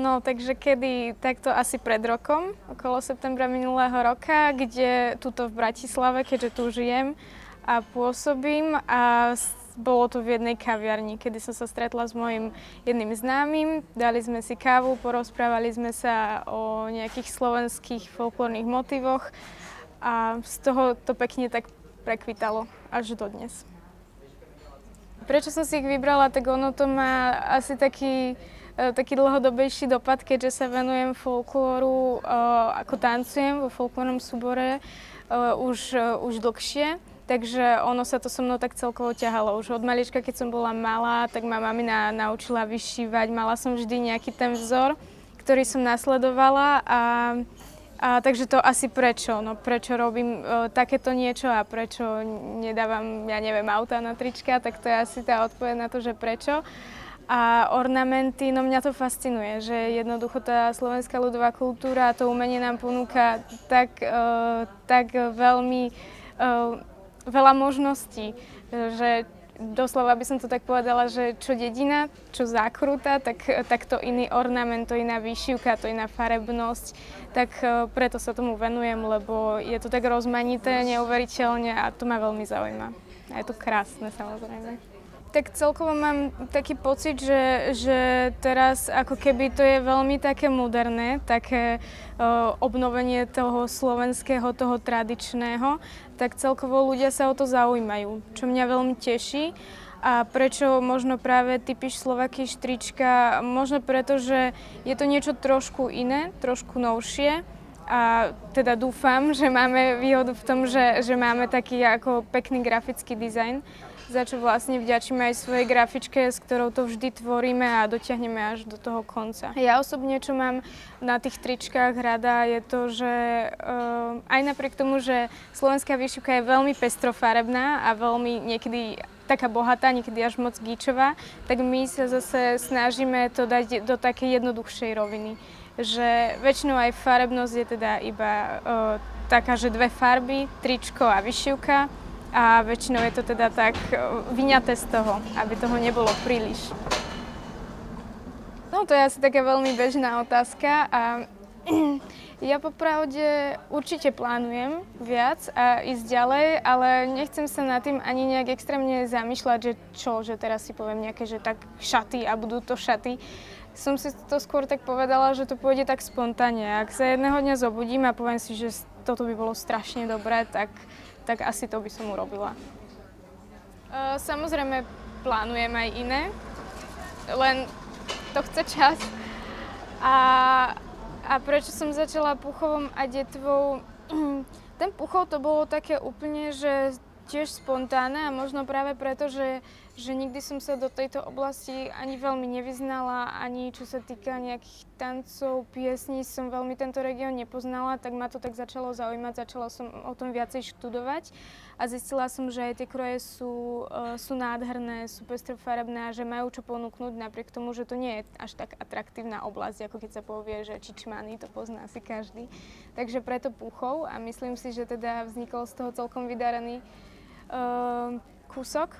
No, takže kedy, takto asi pred rokom, okolo septembra minulého roka, kde tuto v Bratislave, keďže tu žijem a pôsobím a bolo to v jednej kaviarni, kedy som sa stretla s mojím jedným známym, dali sme si kávu, porozprávali sme sa o nejakých slovenských folklórnych motivoch a z toho to pekne tak prekvitalo až dodnes. Prečo som si ich vybrala, tak ono to má asi taký dlhodobejší dopad, keďže sa venujem folklóru, ako tancujem vo folklórnom súbore už dlhšie. Takže ono sa to so mnou tak celkovo ťahalo. Už od malička, keď som bola malá, tak ma mamina naučila vyšívať. Mala som vždy nejaký ten vzor, ktorý som nasledovala a takže to asi prečo. No prečo robím takéto niečo a prečo nedávam, ja neviem, autá na trička, tak to je asi tá odpoveď na to, že prečo. A ornamenty, no mňa to fascinuje, že jednoducho tá slovenská ľudová kultúra, to umenie nám ponúka tak veľmi veľa možností, že doslova by som to tak povedala, že čo dedina, čo zákruta, tak to iný ornament, to iná výšivka, to iná farebnosť, tak preto sa tomu venujem, lebo je to tak rozmanité, neuveriteľne a to ma veľmi zaujíma. A je to krásne, samozrejme. Tak celkovo mám taký pocit, že teraz ako keby to je veľmi také moderné, také obnovenie toho slovenského, toho tradičného, tak celkovo ľudia sa o to zaujímajú, čo mňa veľmi teší. A prečo možno práve ty píš Slovaky trička? Možno preto, že je to niečo trošku iné, trošku novšie. A teda dúfam, že máme výhodu v tom, že máme taký ako pekný grafický dizajn, za čo vlastne vďačíme aj svojej grafičke, s ktorou to vždy tvoríme a dotiahneme až do toho konca. Ja osobne, čo mám na tých tričkách rada, je to, že aj napriek tomu, že slovenská výšivka je veľmi pestrofarebná a veľmi niekedy taká bohatá, niekedy až moc gíčová, tak my sa zase snažíme to dať do takej jednoduchšej roviny. Že väčšinou aj farebnosť je teda iba taká, že dve farby, tričko a vyšivka. A väčšinou je to teda tak vyňaté z toho, aby toho nebolo príliš. No to je asi taká veľmi bežná otázka a ja popravde určite plánujem viac a ísť ďalej, ale nechcem sa nad tým ani nejak extrémne zamýšľať, že teraz si poviem nejaké, že tak šaty a budú to šaty. Som si to skôr tak povedala, že to pôjde tak spontánne. Ak sa jedného dňa zobudím a poviem si, že toto by bolo strašne dobré, tak asi to by som urobila. Samozrejme plánujem aj iné, len to chce čas. A prečo som začala puchovom a detvou? Ten puchov to bolo také úplne, že tiež spontánne a možno práve preto, že nikdy som sa do tejto oblasti ani veľmi nevyznala, ani čo sa týka nejakých tancov, piesní, som veľmi tento región nepoznala, tak ma to tak začalo zaujímať, začala som o tom viacej študovať a zistila som, že aj tie kroje sú nádherné, sú pestrofarebné a že majú čo ponúknuť napriek tomu, že to nie je až tak atraktívna oblasť, ako keď sa povie, že čičmany, to pozná si každý. Takže preto Púchov a myslím si, že teda vznikol z toho celkom vydarený kúsok.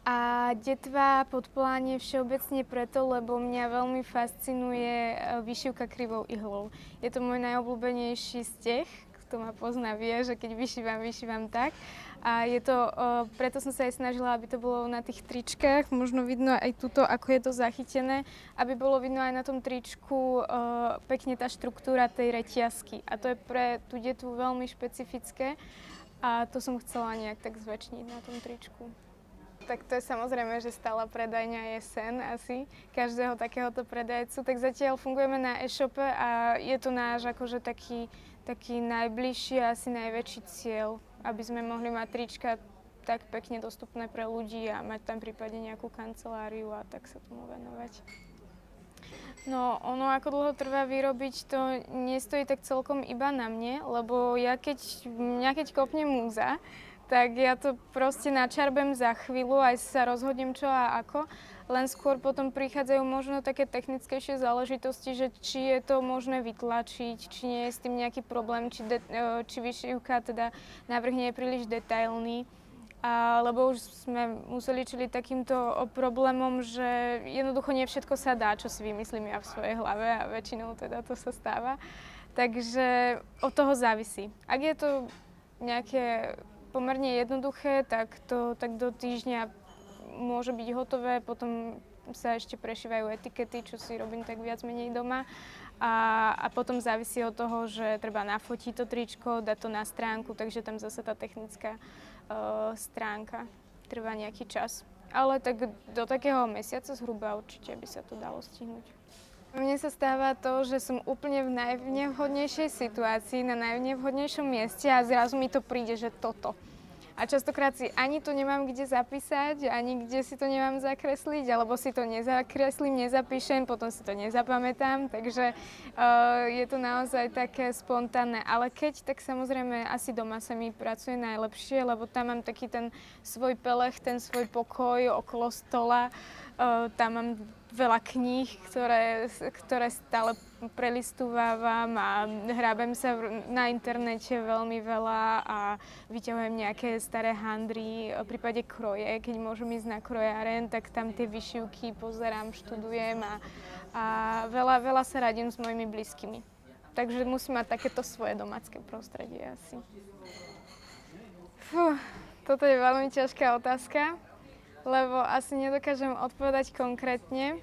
A detva Podpolanie všeobecne preto, lebo mňa veľmi fascinuje vyšívka krivou ihlou. Je to môj najobľúbenejší steh, kto ma pozná vie, že keď vyšívam tak. A je to, preto som sa aj snažila, aby to bolo na tých tričkách, možno vidno aj tuto, ako je to zachytené, aby bolo vidno aj na tom tričku pekne tá štruktúra tej reťazky. A to je pre tú detvu veľmi špecifické a to som chcela nejak tak zväčšniť na tom tričku. Tak to je samozrejme, že stála predajňa je sen asi každého takéhoto predajcu. Tak zatiaľ fungujeme na e-shope a je to náš akože taký najbližší a asi najväčší cieľ, aby sme mohli mať trička tak pekne dostupné pre ľudí a mať tam prípadne nejakú kanceláriu a tak sa tomu venovať. No, ono ako dlho trvá vyrobiť, to nestojí tak celkom iba na mne, lebo mňa keď kopne múza, tak ja to proste načarbem za chvíľu, aj sa rozhodnem čo a ako. Len skôr potom prichádzajú možno také technickejšie záležitosti, že či je to možné vytlačiť, či nie je s tým nejaký problém, či vyšívka, teda návrh nie je príliš detailný. lebo už sme museli čeliť takýmto problémom, že jednoducho nie všetko sa dá, čo si vymyslím ja v svojej hlave a väčšinou teda to sa stáva. Takže od toho závisí. Ak je to nejaké pomerne jednoduché, tak do týždňa môže byť hotové, potom sa ešte prešívajú etikety, čo si robím tak viac menej doma. A potom závisí od toho, že treba nafotiť to tričko, dať to na stránku, takže tam zase tá technická stránka trvá nejaký čas. Ale tak do takého mesiaca zhruba určite by sa to dalo stihnúť. Mne sa stáva to, že som úplne v najnevhodnejšej situácii, na najnevhodnejšom mieste a zrazu mi to príde, že toto. A častokrát si ani to nemám kde zapísať, ani kde si to nemám zakresliť, alebo si to nezakreslím, nezapíšem, potom si to nezapamätám, takže je to naozaj také spontánne. Ale keď, tak samozrejme asi doma sa mi pracuje najlepšie, lebo tam mám taký ten svoj pelech, ten svoj pokoj okolo stola, tam mám veľa kníh, ktoré stále prelistúvam a hrábem sa na internete veľmi veľa a vyťahujem nejaké staré handry. V prípade kroje, keď môžem ísť na krojáren, tak tam tie vyšívky pozerám, študujem a veľa sa radím s mojimi blízkymi. Takže musím mať takéto svoje domácké prostredie asi. Toto je veľmi ťažká otázka, lebo asi nedokážem odpovedať konkrétne.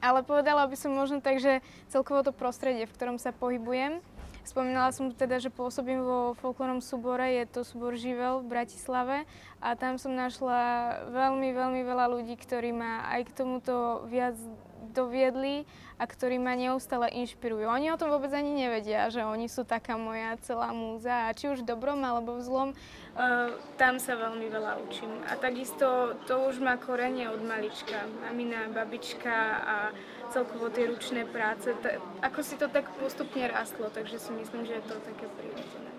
Ale povedala by som možno tak, že celkovo to prostredie, v ktorom sa pohybujem. Spomínala som teda, že pôsobím vo folklórnom súbore, je to súbor Živel v Bratislave a tam som našla veľmi veľa ľudí, ktorí ma aj k tomuto viac doviedli a ktorí ma neustále inšpirujú. Oni o tom vôbec ani nevedia, že oni sú taká moja celá múza a či už v dobrom alebo v zlom, tam sa veľmi veľa učím. A takisto to už má korene od malička. Mamina, babička a celkovo tie ručné práce. Ako si to tak postupne rastlo, takže si myslím, že je to také prirodzené.